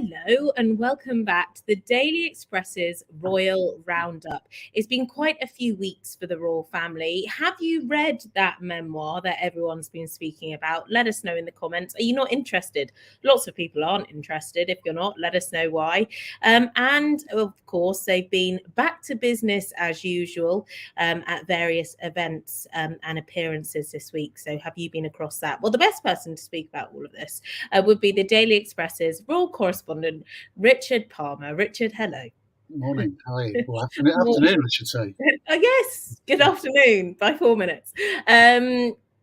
Hello and welcome back to the Daily Express's Royal Roundup. It's been quite a few weeks for the royal family. Have you read that memoir that everyone's been speaking about? Let us know in the comments. Are you not interested? Lots of people aren't interested. If you're not, let us know why. And of course, they've been back to business as usual at various events and appearances this week. So have you been across that? Well, the best person to speak about all of this would be the Daily Express's royal correspondent, Richard Palmer. Richard, hello. Morning. Hi. Well, afternoon, I should say. Yes. Good afternoon by 4 minutes.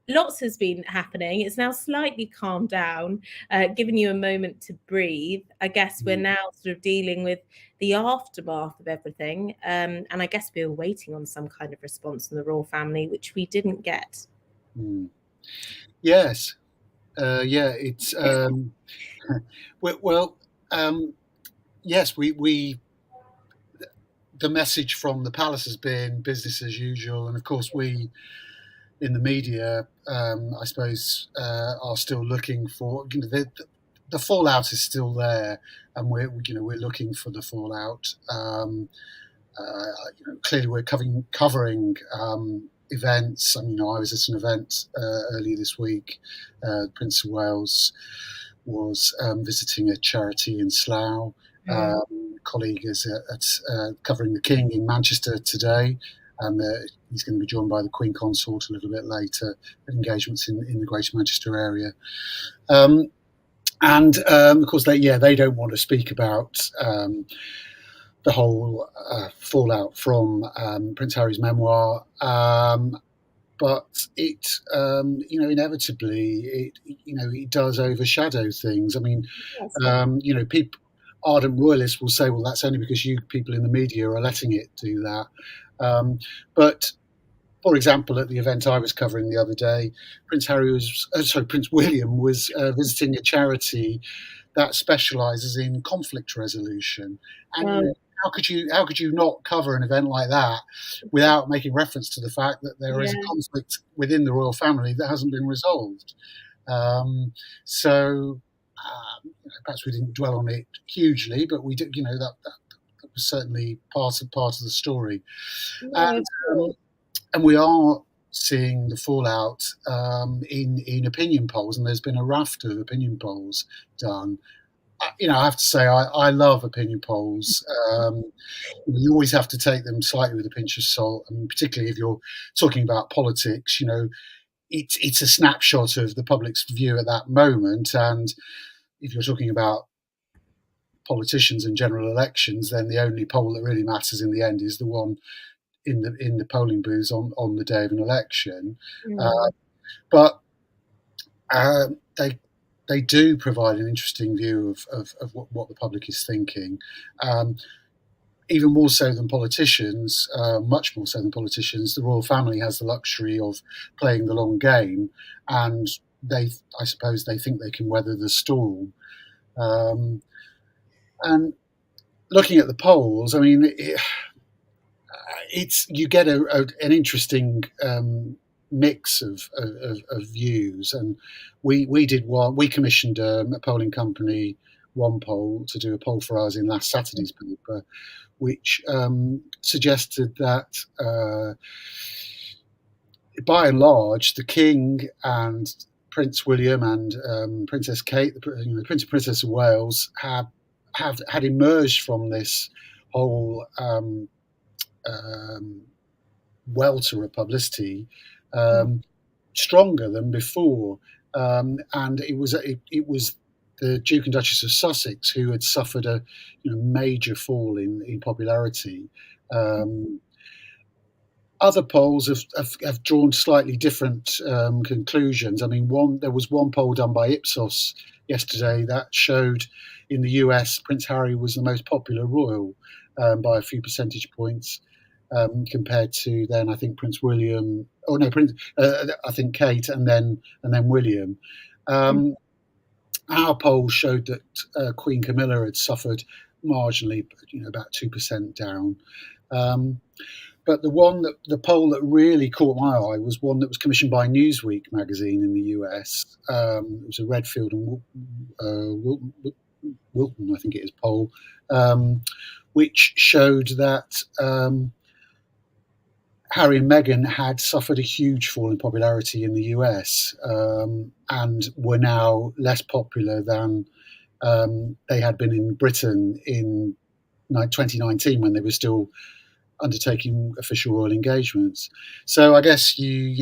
Lots has been happening. It's now slightly calmed down, giving you a moment to breathe. I guess we're now sort of dealing with the aftermath of everything. And I guess we were waiting on some kind of response from the royal family, which we didn't get. Yes. It's yes, we the message from the palace has been business as usual, and of course we in the media, I suppose, are still looking for the fallout is still there, and we're looking for the fallout. Clearly, we're covering events. I mean, I was at an event earlier this week. Prince of Wales was visiting a charity in Slough. Colleague is at covering the King in Manchester today, and he's going to be joined by the Queen Consort a little bit later at engagements in the Greater Manchester area. Of course, they don't want to speak about the whole fallout from Prince Harry's memoir, but it, inevitably, it does overshadow things. I mean, yes. Ardent royalists will say, well, that's only because you people in the media are letting it do that. But for example, at the event I was covering the other day, Prince William was visiting a charity that specialises in conflict resolution, and how could you not cover an event like that without making reference to the fact that there is a conflict within the royal family that hasn't been resolved? Perhaps we didn't dwell on it hugely, but we did. That was certainly part of the story, and we are seeing the fallout in opinion polls, and there's been a raft of opinion polls done. I have to say, I love opinion polls. You always have to take them slightly with a pinch of salt, and particularly if you're talking about politics. It's a snapshot of the public's view at that moment, and if you're talking about politicians and general elections, then the only poll that really matters in the end is the one in the polling booths on the day of an election. But they do provide an interesting view of what the public is thinking. Even more so than politicians, much more so than politicians, the royal family has the luxury of playing the long game, and I suppose they think they can weather the storm. And looking at the polls, I mean, you get an interesting mix of views, and we commissioned a polling company one poll to do a poll for us in last Saturday's paper, which suggested that by and large the King and Prince William and Princess Kate, the Prince and Princess of Wales, had emerged from this whole welter of publicity stronger than before, and it was the Duke and Duchess of Sussex who had suffered a major fall in popularity. Other polls have drawn slightly different conclusions. I mean, there was one poll done by Ipsos yesterday that showed in the US Prince Harry was the most popular royal by a few percentage points, compared to then I think Prince William. Oh no, I think Kate and then William. Our poll showed that Queen Camilla had suffered marginally, about 2% down. But the poll that really caught my eye was one that was commissioned by Newsweek magazine in the US. It was a Redfield and Wilton, I think it is, poll, which showed that Harry and Meghan had suffered a huge fall in popularity in the US, and were now less popular than they had been in Britain in 2019, when they were still undertaking official royal engagements. So I guess you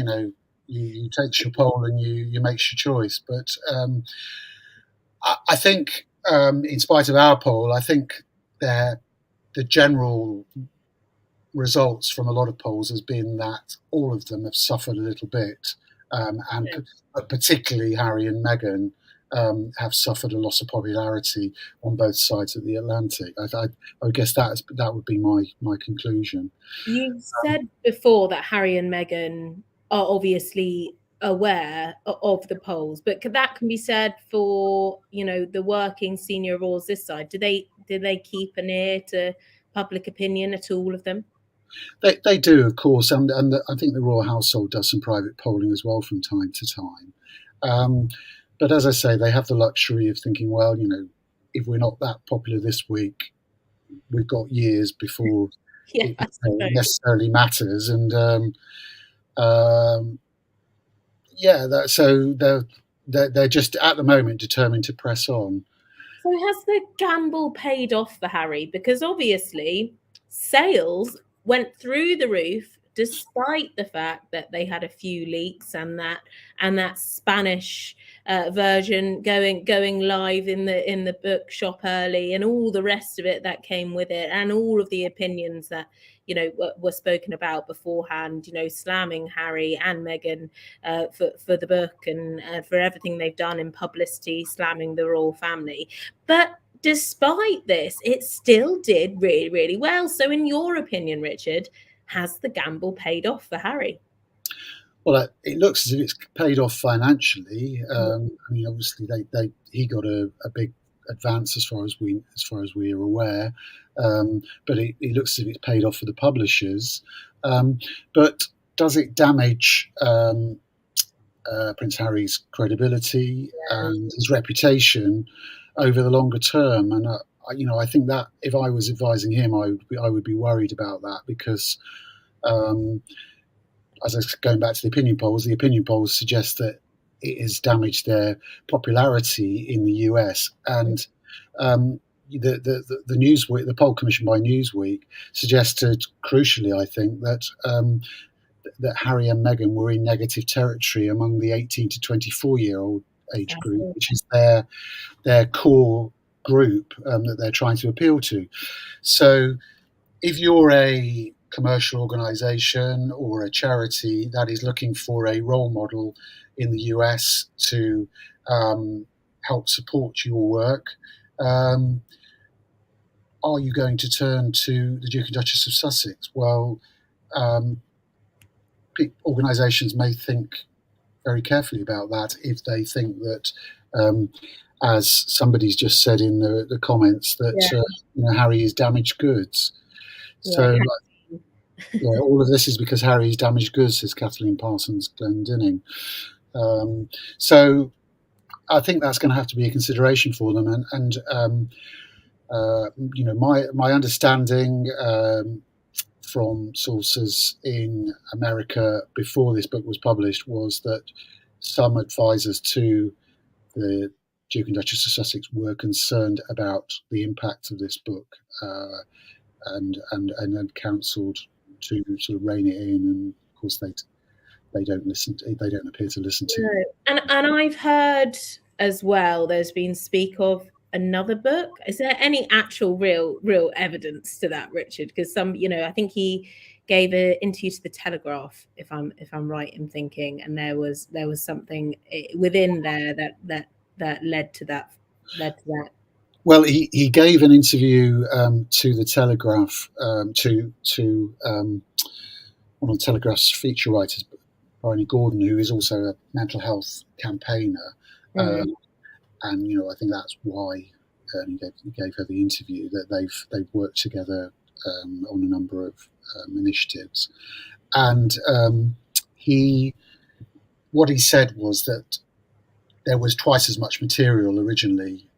take your poll and you make your choice. But I think, in spite of our poll, I think the general results from a lot of polls has been that all of them have suffered a little bit, and particularly Harry and Meghan have suffered a loss of popularity on both sides of the Atlantic. I guess that would be my conclusion. You said before that Harry and Meghan are obviously aware of the polls, but that can be said for the working senior royals this side. Do they keep an ear to public opinion at all of them? They do, of course, and I think the royal household does some private polling as well from time to time. But as I say, they have the luxury of thinking, well, if we're not that popular this week, we've got years before it necessarily matters. And so they're just at the moment determined to press on. So has the gamble paid off for Harry? Because obviously sales went through the roof despite the fact that they had a few leaks and that Spanish version going live in the bookshop early, and all the rest of it that came with it, and all of the opinions that were spoken about beforehand, slamming Harry and Meghan for the book and for everything they've done in publicity, slamming the royal family. But despite this, it still did really, really well. So in your opinion, Richard, has the gamble paid off for Harry? Well, it looks as if it's paid off financially. I mean, obviously, he got a big advance as far as we are aware, but it looks as if it's paid off for the publishers. But does it damage Prince Harry's credibility and his reputation over the longer term? And I think that if I was advising him, I would be worried about that, because as I was going back to the opinion polls suggest that it has damaged their popularity in the US. And the poll commissioned by Newsweek suggested, crucially, I think, that Harry and Meghan were in negative territory among the 18 to 24-year-old age group, which is their core group that they're trying to appeal to. So if you're a commercial organisation or a charity that is looking for a role model in the US to help support your work, are you going to turn to the Duke and Duchess of Sussex? Well, organisations may think very carefully about that if they think that, as somebody's just said in the comments, that Harry is damaged goods. So all of this is because Harry is damaged goods, says Kathleen Parsons Glendinning. So I think that's going to have to be a consideration for them. And my understanding from sources in America before this book was published was that some advisors to the Duke and Duchess of Sussex were concerned about the impact of this book, and counselled to sort of rein it in. And of course, they don't listen. They don't appear to listen to. No. And I've heard as well, there's been speak of another book. Is there any actual real evidence to that, Richard? Because I think he gave an interview to the Telegraph, if I'm right in thinking, and there was something within there that led to that. Well, he gave an interview to the Telegraph, to one of the Telegraph's feature writers, Bryony Gordon, who is also a mental health campaigner. And I think that's why he gave her the interview, that they've worked together on a number of initiatives. And what he said was that there was twice as much material originally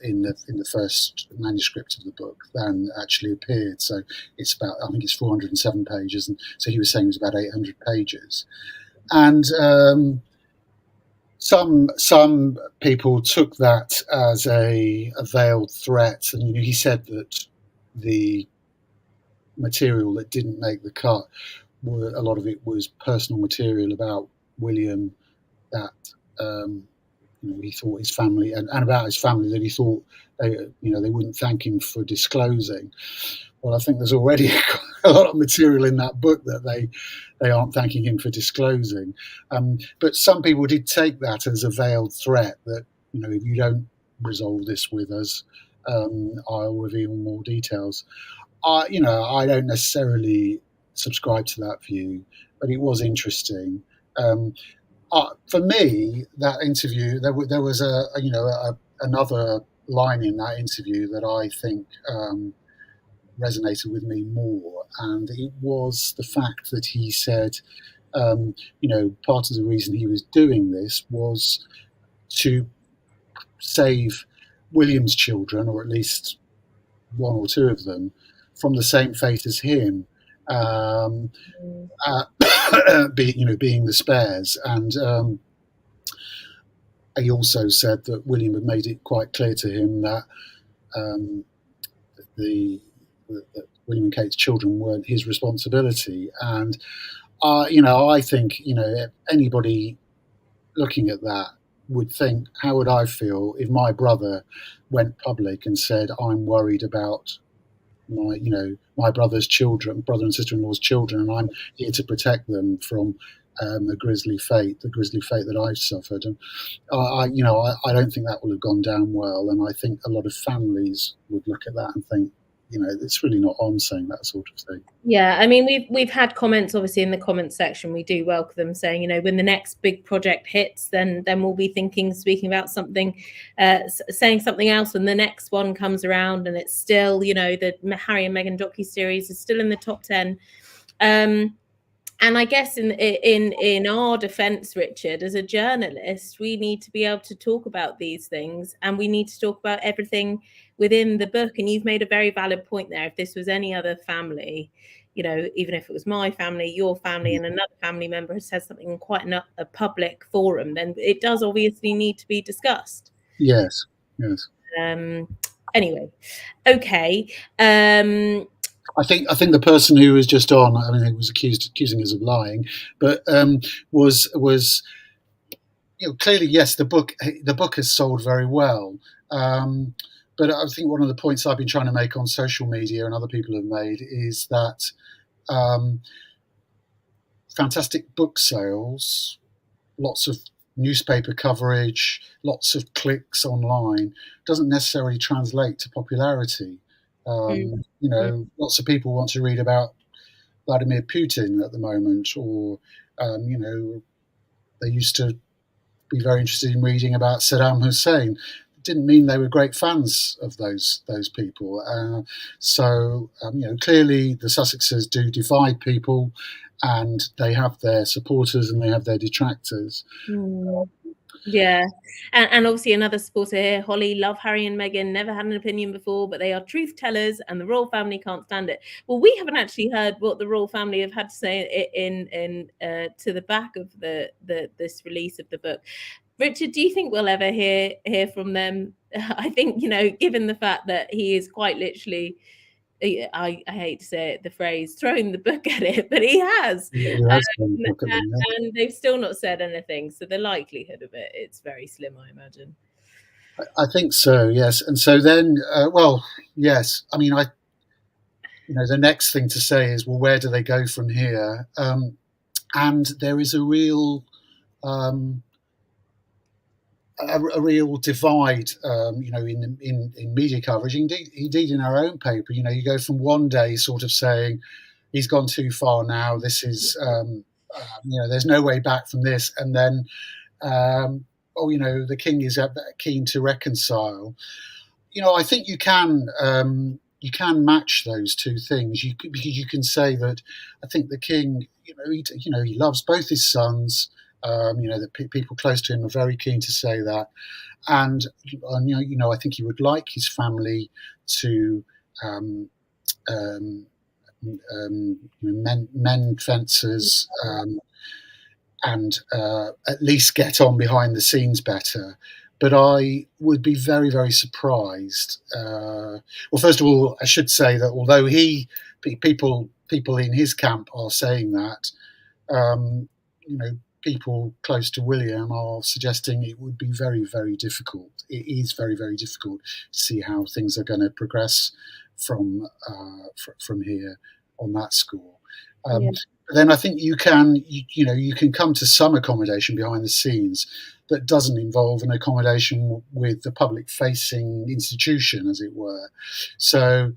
in the first manuscript of the book than actually appeared. So it's about, I think it's 407 pages, and so he was saying it was about 800 pages. And some people took that as a veiled threat, and he said that the material that didn't make the cut, a lot of it was personal material about William that he thought his family, and about his family, that he thought they wouldn't thank him for disclosing. Well, I think there's already a lot of material in that book that they aren't thanking him for disclosing. But some people did take that as a veiled threat that, if you don't resolve this with us, I'll reveal more details. I don't necessarily subscribe to that view, but it was interesting. For me, that interview, there was another line in that interview that I think resonated with me more, and it was the fact that he said, part of the reason he was doing this was to save William's children, or at least one or two of them, from the same fate as him, being the spares. And he also said that William had made it quite clear to him that that William and Kate's children weren't his responsibility. And I think anybody looking at that would think, how would I feel if my brother went public and said, I'm worried about my brother's children, brother and sister-in-law's children, and I'm here to protect them from the grisly fate that I've suffered. And I don't think that will have gone down well. And I think a lot of families would look at that and think, it's really not on saying that sort of thing. Yeah, I mean, we've had comments, obviously, in the comments section. We do welcome them saying, when the next big project hits, then we'll be speaking about something, saying something else, and the next one comes around, and it's still, the Harry and Meghan docu-series is still in the top 10. And I guess in our defense, Richard, as a journalist, we need to be able to talk about these things, and we need to talk about everything within the book. And you've made a very valid point there. If this was any other family, even if it was my family, your family, and another family member has said something in quite a public forum, then it does obviously need to be discussed. Yes. Anyway, okay. I think the person who was just on, I mean, it was accusing us of lying, but was clearly, yes, the book has sold very well. But I think one of the points I've been trying to make on social media, and other people have made, is that fantastic book sales, lots of newspaper coverage, lots of clicks online, doesn't necessarily translate to popularity. Lots of people want to read about Vladimir Putin at the moment, or they used to be very interested in reading about Saddam Hussein. It didn't mean they were great fans of those people. So clearly the Sussexes do divide people, and they have their supporters and they have their detractors. Yeah, and obviously another supporter here, Holly, love Harry and Meghan, never had an opinion before, but they are truth tellers and the royal family can't stand it. Well, we haven't actually heard what the royal family have had to say in to the back of this release of the book. Richard, do you think we'll ever hear from them? I think, given the fact that he is quite literally, I hate to say it, the phrase, throwing the book at it, but he has. And they've still not said anything. So the likelihood of it's very slim, I imagine. I think so, yes. And so then, yes. I mean, the next thing to say is, well, where do they go from here? And there is a real divide, in media coverage. Indeed, in our own paper, you go from one day sort of saying he's gone too far now. This is, there's no way back from this, and then, the king is keen to reconcile. I think you can match those two things. Because you can say that I think the king, he loves both his sons. that people close to him are very keen to say that, and I think he would like his family to mend fences, and at least get on behind the scenes better. But I would be very, very surprised. Well, first of all, I should say that although people in his camp are saying that, people close to William are suggesting it would be very, very difficult. It is very, very difficult to see how things are going to progress from here on that score. Yeah. Then I think you can come to some accommodation behind the scenes that doesn't involve an accommodation with the public-facing institution, as it were. So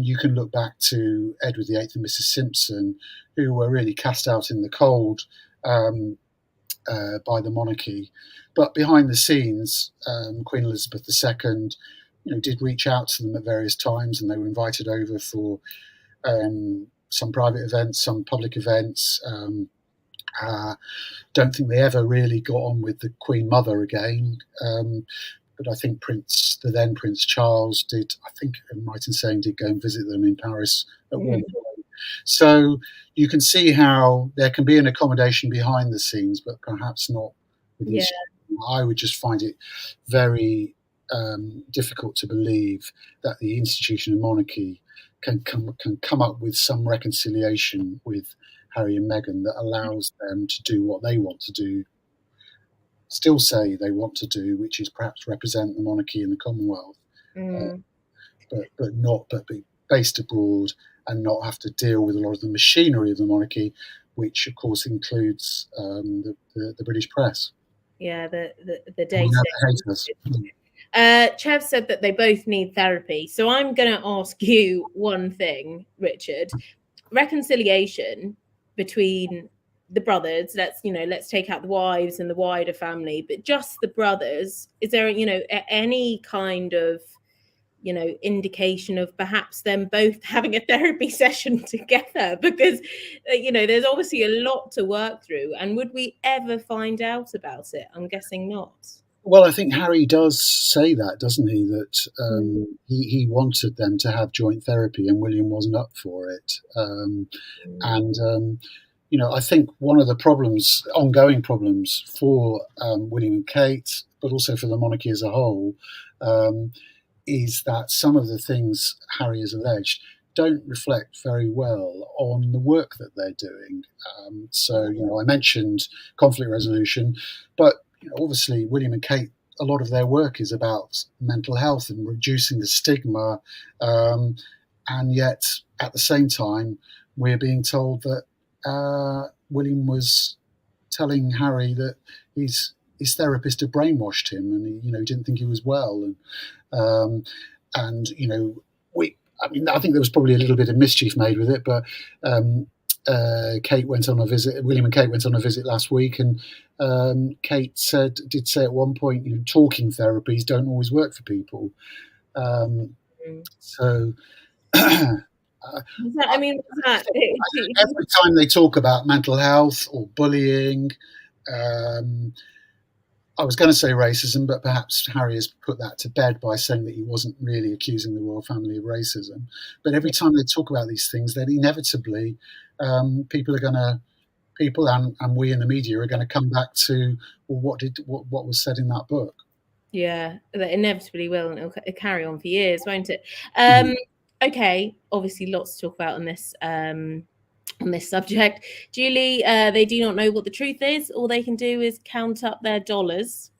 you can look back to Edward VIII and Mrs. Simpson, who were really cast out in the cold by the monarchy. But behind the scenes, Queen Elizabeth II, did reach out to them at various times, and they were invited over for some private events, some public events. Don't think they ever really got on with the Queen Mother again. But I think the then Prince Charles did, I think I'm right in saying, did go and visit them in Paris at one point. So you can see how there can be an accommodation behind the scenes, but perhaps not with the I would just find it very difficult to believe that the institution of monarchy can come up with some reconciliation with Harry and Meghan that allows them to do what they want to do, still say they want to do, which is perhaps represent the monarchy in the Commonwealth, but be based abroad and not have to deal with a lot of the machinery of the monarchy, which of course includes the British press. Yeah, the day-to-day. Chev said that they both need therapy. So I'm going to ask you one thing, Richard. Reconciliation between the brothers, let's take out the wives and the wider family, but just the brothers, is there, any kind of, indication of perhaps them both having a therapy session together? Because, there's obviously a lot to work through. And would we ever find out about it? I'm guessing not. Well, I think Harry does say that, doesn't he? That he wanted them to have joint therapy, and William wasn't up for it. I think one of the ongoing problems for William and Kate, but also for the monarchy as a whole, is that some of the things Harry has alleged don't reflect very well on the work that they're doing. I mentioned conflict resolution, but obviously William and Kate, a lot of their work is about mental health and reducing the stigma, and yet at the same time we're being told that William was telling Harry that his therapist had brainwashed him, and he didn't think he was well, I think there was probably a little bit of mischief made with it, but Kate went on a visit. William and Kate went on a visit last week, and Kate did say at one point, talking therapies don't always work for people. So. Every time they talk about mental health or bullying, I was going to say racism, but perhaps Harry has put that to bed by saying that he wasn't really accusing the royal family of racism. But every time they talk about these things, then inevitably people and we in the media are going to come back to, well, what was said in that book. Yeah, that inevitably will, and it'll carry on for years, won't it? Okay, obviously lots to talk about on this subject. Julie, they do not know what the truth is. All they can do is count up their dollars.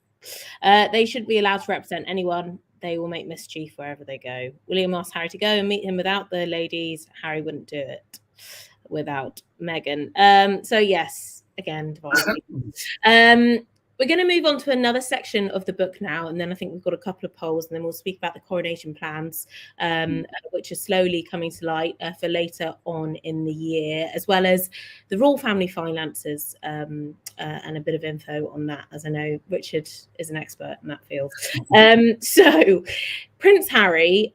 They shouldn't be allowed to represent anyone. They will make mischief wherever they go. William asked Harry to go and meet him without the ladies. Harry wouldn't do it without Meghan. So yes, again, divided. We're going to move on to another section of the book now, and then I think we've got a couple of polls, and then we'll speak about the coronation plans, which are slowly coming to light for later on in the year, as well as the royal family finances, and a bit of info on that, as I know Richard is an expert in that field. So Prince Harry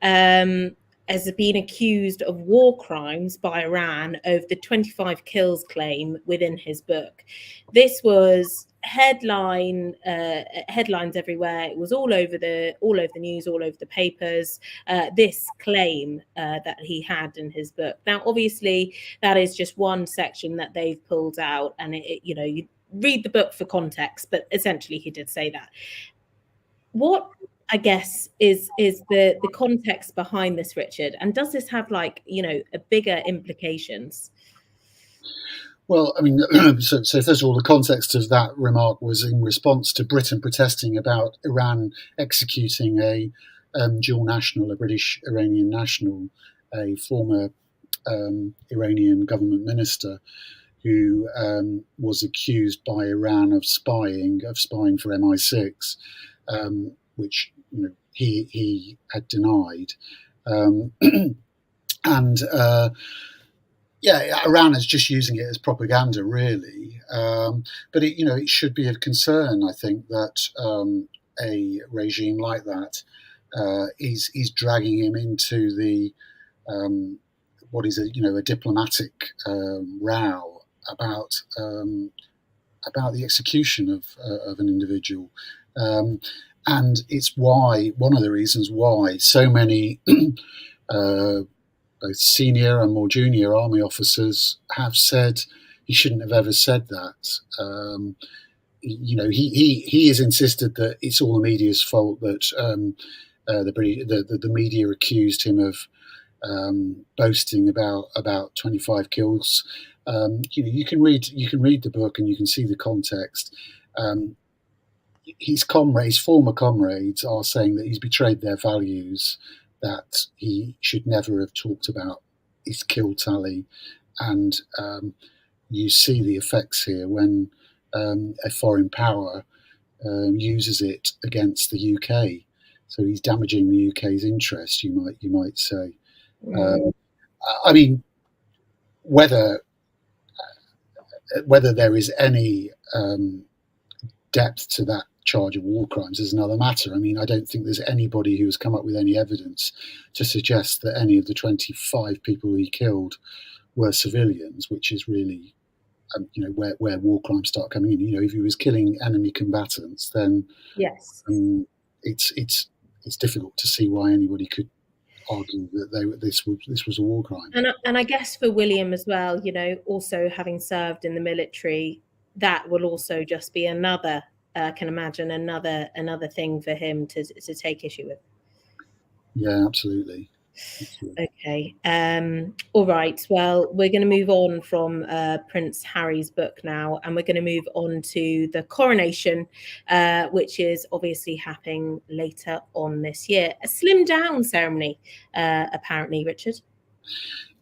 has been accused of war crimes by Iran over the 25 kills claim within his book. This was headlines everywhere. It was all over the news, all over the papers. This claim that he had in his book. Now, obviously, that is just one section that they've pulled out, and you read the book for context, but essentially he did say that. What, I guess, is the context behind this, Richard? And does this have a bigger implications? Well, I mean, so first of all, the context of that remark was in response to Britain protesting about Iran executing a dual national, a British Iranian national, a former Iranian government minister who was accused by Iran of spying for MI6, which he had denied, and. Yeah, Iran is just using it as propaganda, really. But it should be of concern, I think, that a regime like that is dragging him into the what is a diplomatic row about the execution of an individual, and it's one of the reasons why so many. Both senior and more junior army officers have said he shouldn't have ever said that. He has insisted that it's all the media's fault, that the media accused him of boasting about 25 kills. You can read the book and you can see the context. His former comrades are saying that he's betrayed their values, that he should never have talked about his kill tally. And you see the effects here when a foreign power uses it against the UK. So he's damaging the UK's interest, you might say. I mean, whether there is any depth to that charge of war crimes is another matter. I mean, I don't think there's anybody who's come up with any evidence to suggest that any of the 25 people he killed were civilians, which is really, where war crimes start coming in. If he was killing enemy combatants, then yes, it's difficult to see why anybody could argue that this was a war crime. And I guess for William as well, also having served in the military, that will also just be another. Can imagine another thing for him to take issue with. Yeah, absolutely. Okay. All right. Well, we're going to move on from Prince Harry's book now, and we're going to move on to the coronation, which is obviously happening later on this year. A slimmed down ceremony, apparently, Richard.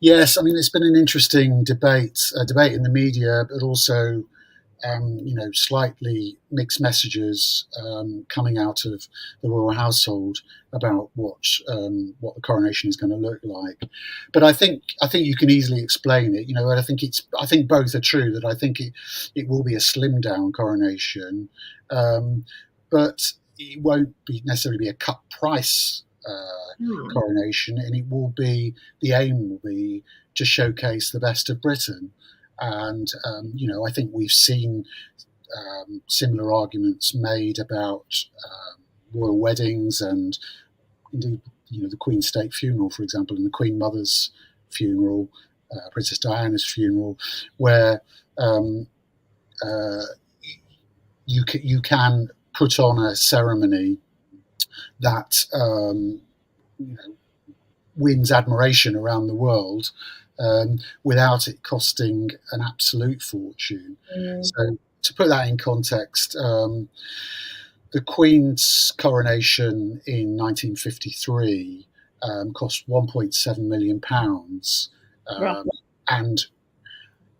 Yes, I mean, it's been an interesting debate in the media, but also slightly mixed messages coming out of the royal household about what the coronation is going to look like. But I think you can easily explain it. And I think both are true. That I think it will be a slimmed down coronation, but it won't necessarily be a cut price coronation, and the aim will be to showcase the best of Britain. And I think we've seen similar arguments made about royal weddings, and indeed, the Queen's state funeral, for example, and the Queen Mother's funeral, Princess Diana's funeral, where you can put on a ceremony that wins admiration around the world. Without it costing an absolute fortune. So to put that in context, the Queen's coronation in 1953 cost £1.7 million. And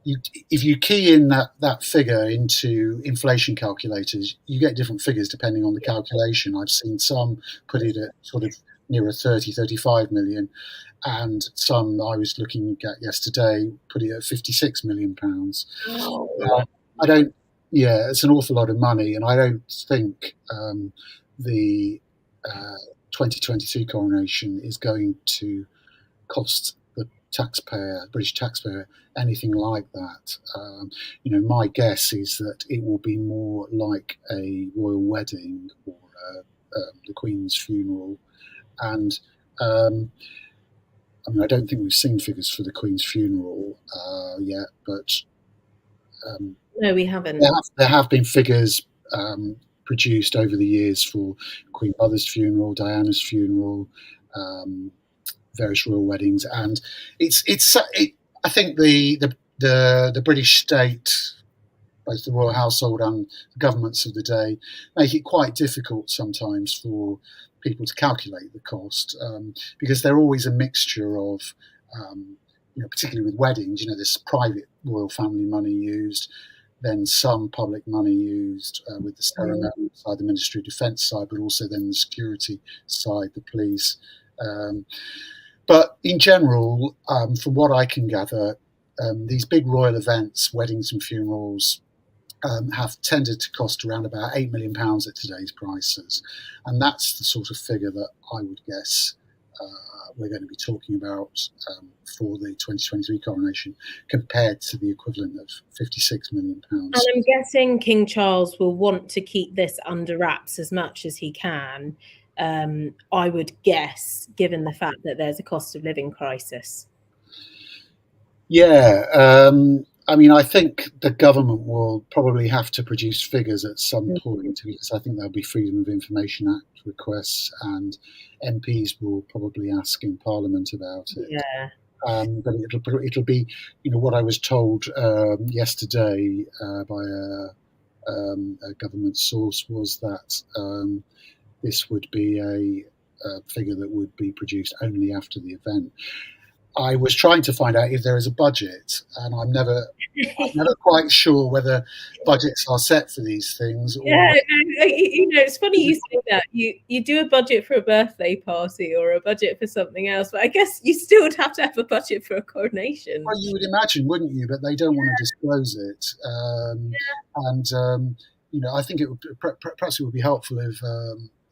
if you key in that figure into inflation calculators, you get different figures depending on the calculation. I've seen some put it at sort of nearer 35 million. And some I was looking at yesterday put it at £56 million. It's an awful lot of money, and I don't think the 2022 coronation is going to cost the British taxpayer, anything like that. My guess is that it will be more like a royal wedding or the Queen's funeral. And I don't think we've seen figures for the Queen's funeral yet, but no, we haven't. There have been figures produced over the years for Queen Mother's funeral, Diana's funeral, various royal weddings, and I think the British state, both the royal household and the governments of the day, make it quite difficult sometimes for people to calculate the cost, because they're always a mixture of, particularly with weddings, there's private royal family money used, then some public money used with the ceremony side, the Ministry of Defence side, but also then the security side, the police. But in general, from what I can gather, these big royal events, weddings and funerals, have tended to cost around about £8 million at today's prices. And that's the sort of figure that I would guess we're going to be talking about for the 2023 coronation, compared to the equivalent of £56 million. And I'm guessing King Charles will want to keep this under wraps as much as he can, I would guess, given the fact that there's a cost of living crisis. Yeah, I think the government will probably have to produce figures at some point, because I think there'll be Freedom of Information Act requests, and MPs will probably ask in Parliament about it. Yeah. But it'll be, what I was told yesterday by a government source was that this would be a figure that would be produced only after the event. I was trying to find out if there is a budget, and I'm never quite sure whether budgets are set for these things. Yeah, it's funny you say that. You do a budget for a birthday party or a budget for something else, but I guess you still would have to have a budget for a coronation. Well, you would imagine, wouldn't you? But they don't want to disclose it. And I think it would perhaps it would be helpful if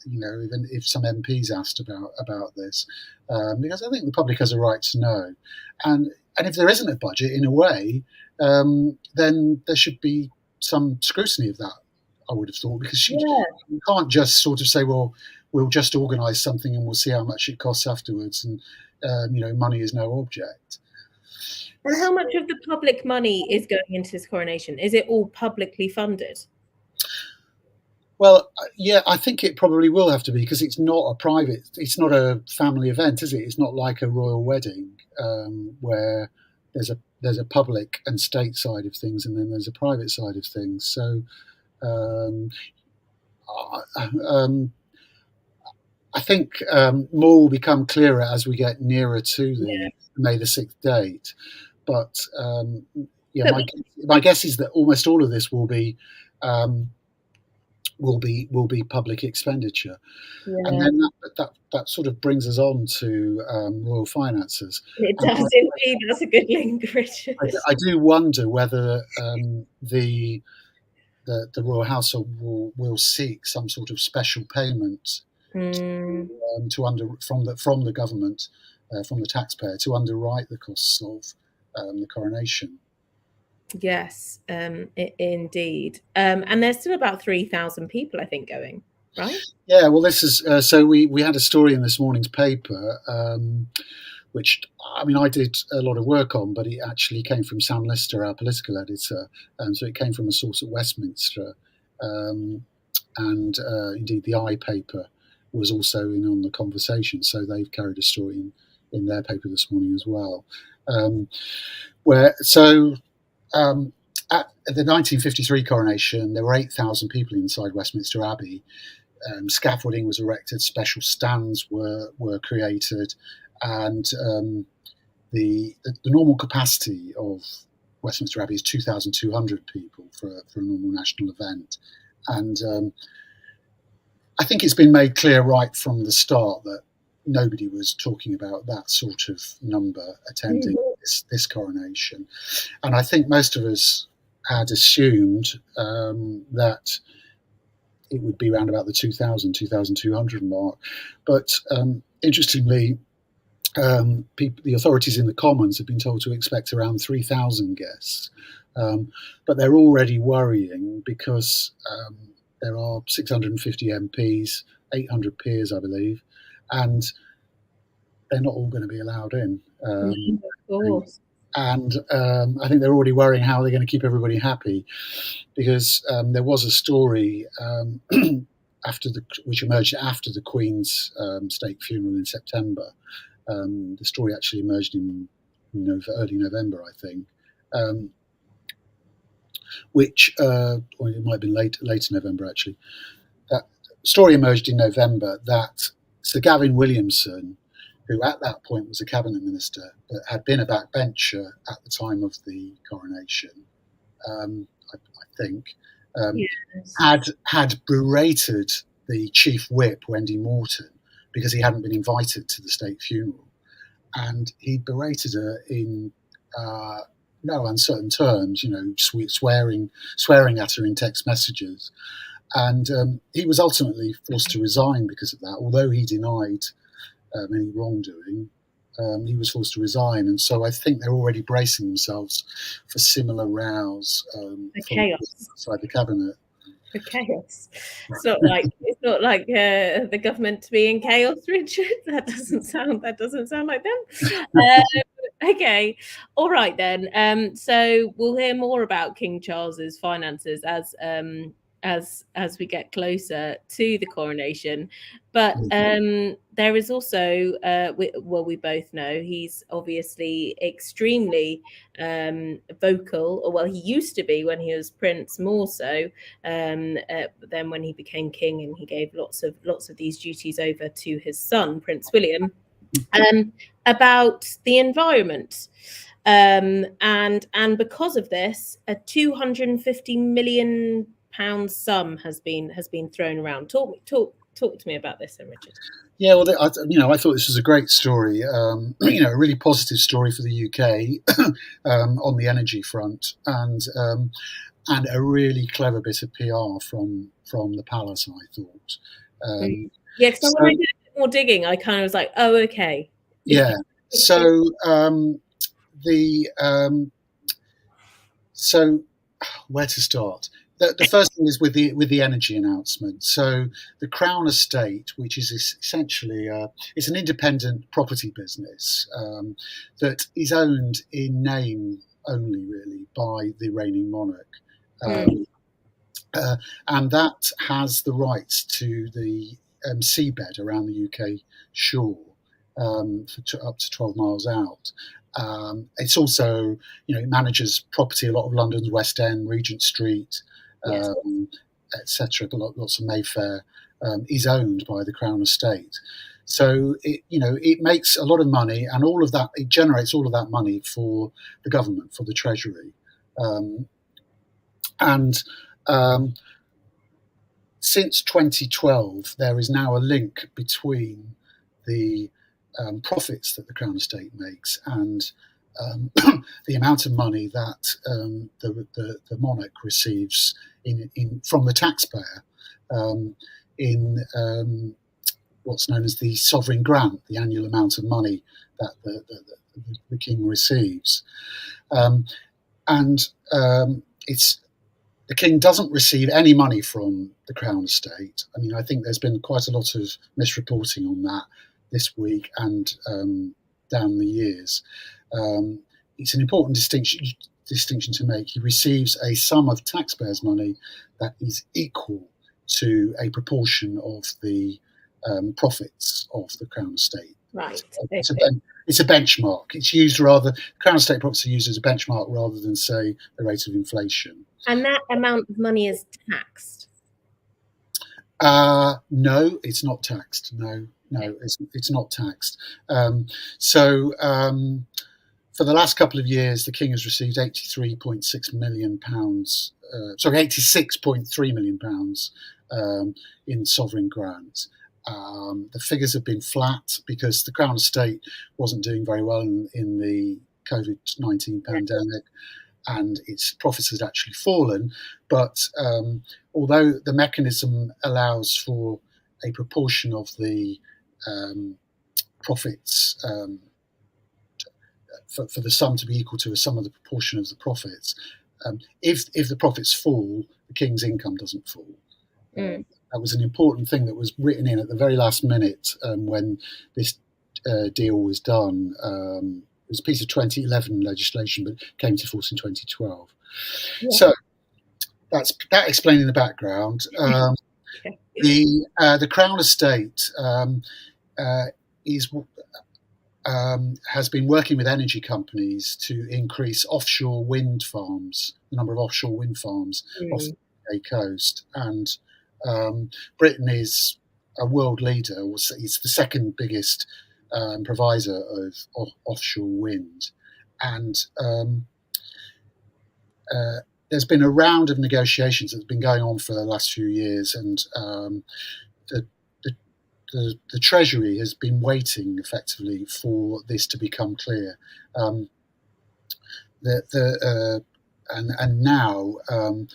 even if some MPs asked about this, because I think the public has a right to know. And if there isn't a budget, in a way, then there should be some scrutiny of that, I would have thought, because you can't just sort of say, well, we'll just organise something and we'll see how much it costs afterwards, and money is no object. And how much of the public money is going into this coronation? Is it all publicly funded? Well, yeah, I think it probably will have to be, because it's not a family event, is it? It's not like a royal wedding where there's a public and state side of things, and then there's a private side of things. So I think more will become clearer as we get nearer to the May the 6th date. But my guess is that almost all of this will be public expenditure, and then that sort of brings us on to royal finances. It does indeed. That's a good link, Richard. I do wonder whether the royal household will seek some sort of special payment from the government, from the taxpayer, to underwrite the costs of the coronation. Yes, indeed. And there's still about 3,000 people, I think, going, right? Yeah, well, this is so we had a story in this morning's paper, which I did a lot of work on, but it actually came from Sam Lister, our political editor, so it came from a source at Westminster, and indeed the I paper was also in on the conversation, so they've carried a story in their paper this morning as well, at the 1953 coronation, there were 8,000 people inside Westminster Abbey. Scaffolding was erected, special stands were created, and the normal capacity of Westminster Abbey is 2,200 people for a normal national event. And I think it's been made clear right from the start that nobody was talking about that sort of number attending this coronation. And I think most of us had assumed that it would be around about the 2,200 mark. But interestingly, the authorities in the Commons have been told to expect around 3,000 guests. But they're already worrying because there are 650 MPs, 800 peers, I believe, and they're not all going to be allowed in. Of course. And I think they're already worrying how they're going to keep everybody happy, because there was a story which emerged after the Queen's state funeral in September. The story actually emerged in early November, I think, or it might have been later November actually. That story emerged in November that Sir Gavin Williamson, who at that point was a cabinet minister, but had been a backbencher at the time of the coronation, I think, yes, had berated the chief whip, Wendy Morton, because he hadn't been invited to the state funeral. And he berated her in no uncertain terms, swearing at her in text messages. And he was ultimately forced to resign because of that, although he denied any wrongdoing. He was forced to resign, and so I think they're already bracing themselves for similar rows chaos outside the cabinet. For chaos. It's not like the government to be in chaos, Richard. That doesn't sound like them. Okay, all right then. So we'll hear more about King Charles's finances as we get closer to the coronation. But there is also, we both know he's obviously extremely vocal, or well, he used to be when he was prince, more so than when he became king, and he gave lots of these duties over to his son, Prince William, about the environment. And because of this, a £250 million sum has been thrown around. Talk to me about this, then, Richard. Yeah, well, I thought this was a great story. A really positive story for the UK on the energy front, and a really clever bit of PR from the palace, I thought. Yeah, because when I did a bit more digging, I kind of was like, oh, okay. Yeah. So where to start? The first thing is with the energy announcement. So the Crown Estate, which is essentially it's an independent property business that is owned in name only, really, by the reigning monarch, and that has the rights to the seabed around the UK shore up to 12 miles out. It's also, it manages property, a lot of London's West End, Regent Street, etc. Lots of Mayfair is owned by the Crown Estate. So it makes a lot of money, and all of that, it generates all of that money for the government, for the Treasury, since 2012, there is now a link between the profits that the Crown Estate makes and the amount of money that the monarch receives from the taxpayer in what's known as the sovereign grant, the annual amount of money that the king receives. The king doesn't receive any money from the Crown Estate. I mean, I think there's been quite a lot of misreporting on that this week and down the years. It's an important distinction to make. He receives a sum of taxpayers' money that is equal to a proportion of the profits of the Crown Estate. Right. It's a benchmark. It's used Crown Estate profits are used as a benchmark rather than, say, the rate of inflation. And that amount of money is taxed? No, it's not taxed. No, it's not taxed. For the last couple of years, the king has received £86.3 million in sovereign grants. The figures have been flat because the Crown Estate wasn't doing very well in the COVID-19 pandemic, and its profits had actually fallen. But although the mechanism allows for a proportion of the profits, for the sum to be equal to a sum of the proportion of the profits. If the profits fall, the king's income doesn't fall. That was an important thing that was written in at the very last minute when this deal was done. It was a piece of 2011 legislation, but came to force in 2012. Yeah. So that's that explaining the background. The Crown Estate has been working with energy companies to increase offshore wind farms, the number of offshore wind farms off the UK coast. And Britain is a world leader. It's the second biggest provider of offshore wind. And there's been a round of negotiations that's been going on for the last few years, and the Treasury has been waiting effectively for this to become clear. And now an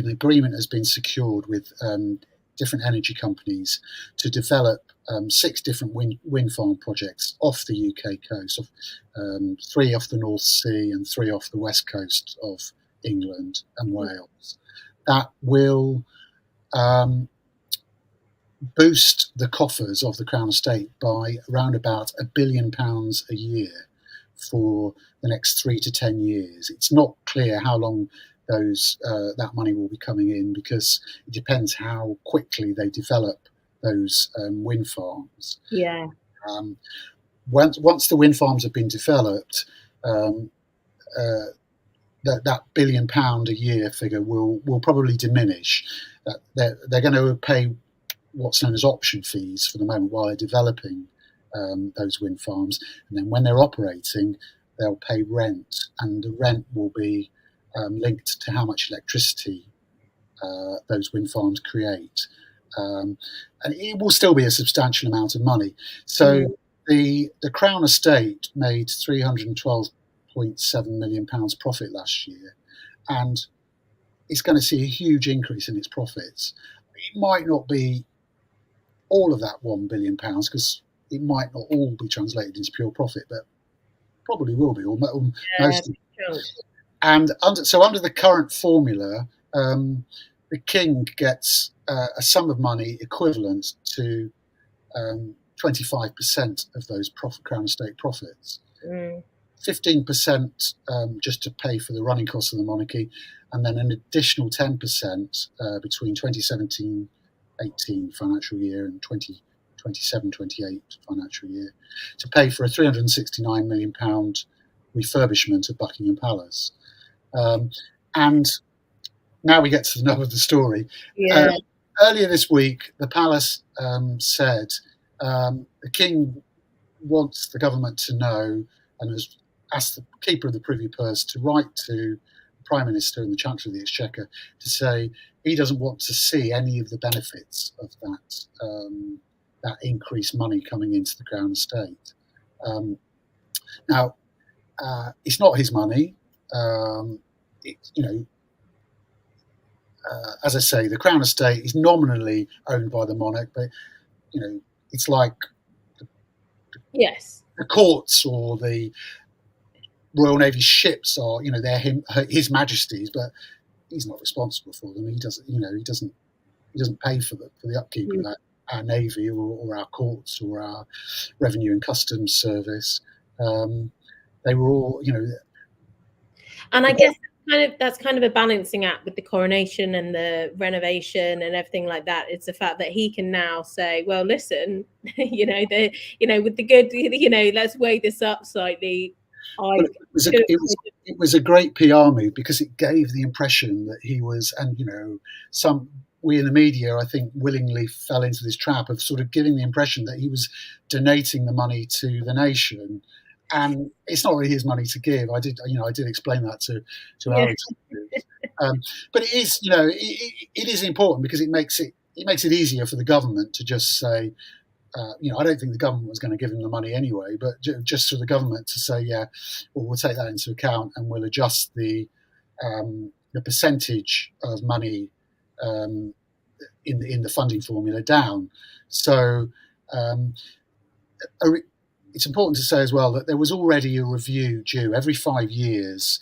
agreement has been secured with different energy companies to develop 6 different wind farm projects off the UK coast, 3 off the North Sea and 3 off the west coast of England and Wales. That will boost the coffers of the Crown Estate by around about £1 billion a year for the next 3 to 10 years. It's not clear how long that money will be coming in, because it depends how quickly they develop those wind farms. Yeah. Once the wind farms have been developed, that £1 billion a year figure will probably diminish. They're going to pay what's known as option fees for the moment while they're developing those wind farms, and then when they're operating, they'll pay rent, and the rent will be linked to how much electricity those wind farms create, and it will still be a substantial amount of money. So the Crown Estate made £312.7 million profit last year, and it's going to see a huge increase in its profits. It might not be all of that £1 billion, because it might not all be translated into pure profit, but probably will be, or most of it. And under the current formula, the king gets a sum of money equivalent to 25% of those Crown Estate profits. 15% just to pay for the running costs of the monarchy, and then an additional 10% between 2017-18 financial year and 2027-28 financial year to pay for a £369 million refurbishment of Buckingham Palace. And now we get to the nub of the story. Yeah. Earlier this week, the palace said the king wants the government to know, and has asked the Keeper of the Privy Purse to write to the Prime Minister and the Chancellor of the Exchequer to say he doesn't want to see any of the benefits of that increased money coming into the Crown Estate. Now, it's not his money. As I say, the Crown Estate is nominally owned by the monarch, but it's like the courts or the Royal Navy ships are, they're His Majesty's, but he's not responsible for them. He doesn't pay for the upkeep of our Navy or our courts or our Revenue and Customs Service. They were all, And I guess that's kind of a balancing act with the coronation and the renovation and everything like that. It's the fact that he can now say, well, listen, with the good, let's weigh this up slightly. It was a great PR move, because it gave the impression that he was, and we in the media, I think, willingly fell into this trap of sort of giving the impression that he was donating the money to the nation. And it's not really his money to give. I did explain that to our executives. But it is, it is important, because it makes it easier for the government to just say, I don't think the government was going to give him the money anyway, but just for the government to say, we'll take that into account and we'll adjust the percentage of money in the funding formula down. So it's important to say as well that there was already a review due every 5 years.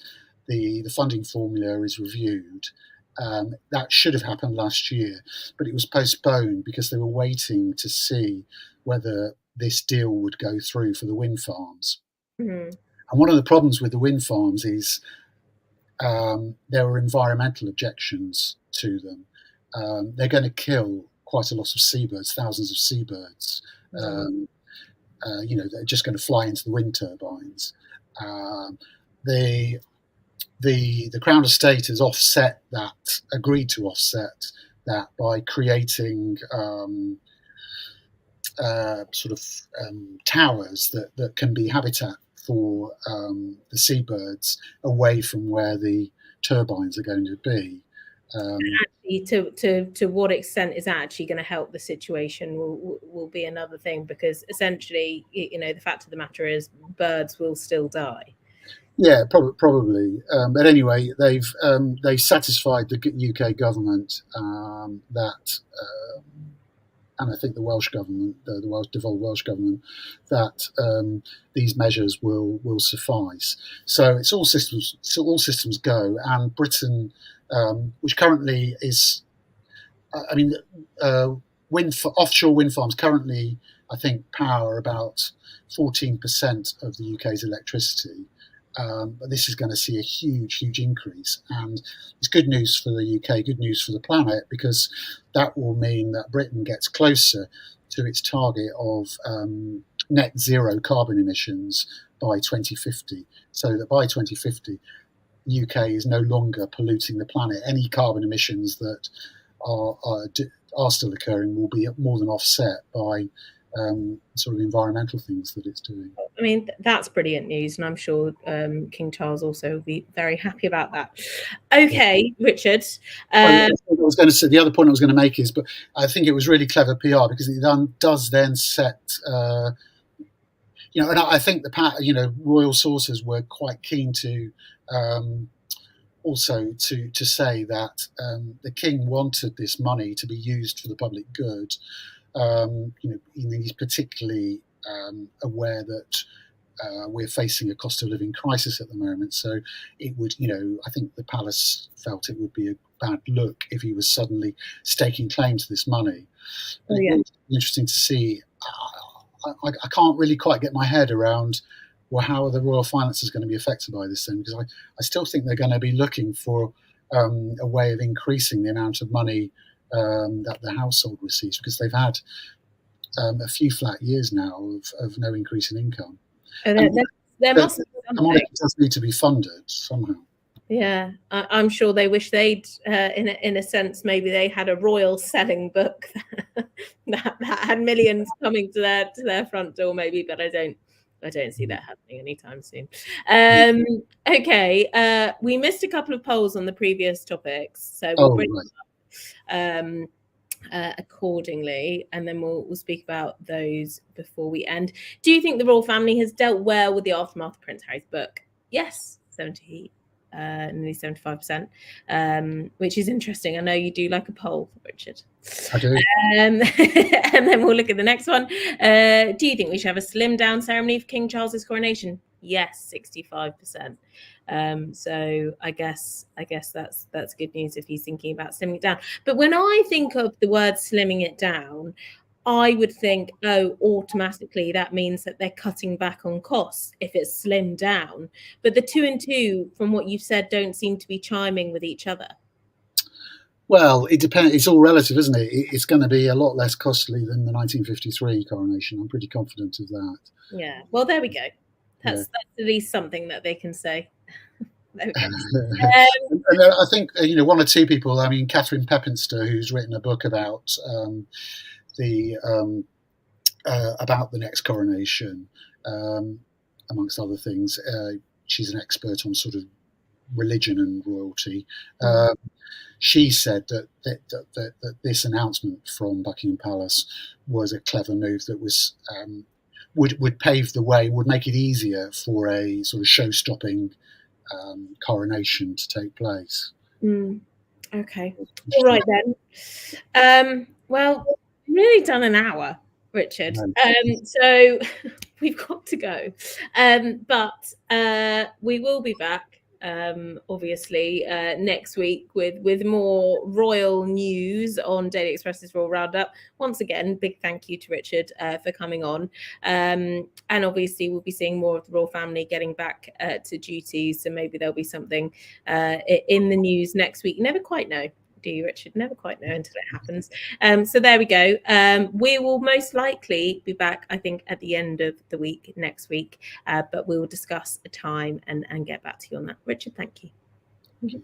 The funding formula is reviewed. That should have happened last year, but it was postponed because they were waiting to see whether this deal would go through for the wind farms. Mm-hmm. And one of the problems with the wind farms is there were environmental objections to them. They're going to kill quite a lot of seabirds, thousands of seabirds. They're just going to fly into the wind turbines. The Crown Estate has agreed to offset that by creating towers that can be habitat for the seabirds away from where the turbines are going to be. Actually, to what extent is that actually going to help the situation will be another thing, because essentially, the fact of the matter is birds will still die. Yeah, probably. But anyway, they've satisfied the UK government that, and I think the Welsh government, the devolved Welsh government, that these measures will suffice. So it's all systems go, and Britain, which currently is, offshore wind farms currently, I think, power about 14% of the UK's electricity. But this is going to see a huge increase, and it's good news for the UK, good news for the planet, because that will mean that Britain gets closer to its target of net zero carbon emissions by 2050, so that by 2050 the UK is no longer polluting the planet. Any carbon emissions that are still occurring will be more than offset by sort of environmental things that it's doing. I mean, that's brilliant news, and I'm sure King Charles also will be very happy about that. Okay, Richard. I was going to say, the other point I was going to make is, but I think it was really clever PR, because it does then set, and I think royal sources were quite keen to also to say that the king wanted this money to be used for the public good. He's particularly aware that we're facing a cost of living crisis at the moment. So it would, I think the palace felt it would be a bad look if he was suddenly staking claim to this money. But it would be interesting to see. I can't really quite get my head around, well, how are the royal finances going to be affected by this thing? Because I still think they're going to be looking for a way of increasing the amount of money that the household receives, because they've had a few flat years now of no increase in income. There must be something. It does need to be funded somehow. Yeah, I'm sure they wish they'd, in a sense, maybe they had a royal selling book that had millions coming to their front door, maybe. But I don't see that happening anytime soon. Okay, we missed a couple of polls on the previous topics, so we'll bring them up accordingly, and then we'll speak about those before we end. Do you think the royal family has dealt well with the aftermath of Prince Harry's book? Yes, nearly 75%, which is interesting. I know you do like a poll, Richard. I do. And then we'll look at the next one. Do you think we should have a slimmed down ceremony for King Charles's coronation? Yes, 65%. So I guess that's good news if he's thinking about slimming it down. But when I think of the word slimming it down, I would think, automatically that means that they're cutting back on costs if it's slimmed down. But the 2 and 2, from what you've said, don't seem to be chiming with each other. Well, it depends. It's all relative, isn't it? It's going to be a lot less costly than the 1953 coronation. I'm pretty confident of that. Yeah. Well, there we go. That's at least something that they can say. There we go. And I think one or two people. I mean, Catherine Pepinster, who's written a book about about the next coronation, amongst other things. She's an expert on sort of religion and royalty. She said that this announcement from Buckingham Palace was a clever move that was would pave the way, would make it easier for a sort of show-stopping coronation to take place. Okay. All right then. Well, we've nearly done an hour. Richard. So we've got to go, but we will be back obviously next week with more royal news on Daily Express's Royal Roundup. Once again, big thank you to Richard for coming on, and obviously we'll be seeing more of the royal family getting back to duties, so maybe there'll be something in the news next week. You never quite know, do you, Richard? Never quite know until it happens. So there we go. We will most likely be back, I think, at the end of the week next week, but we will discuss a time and get back to you on that. Richard, thank you.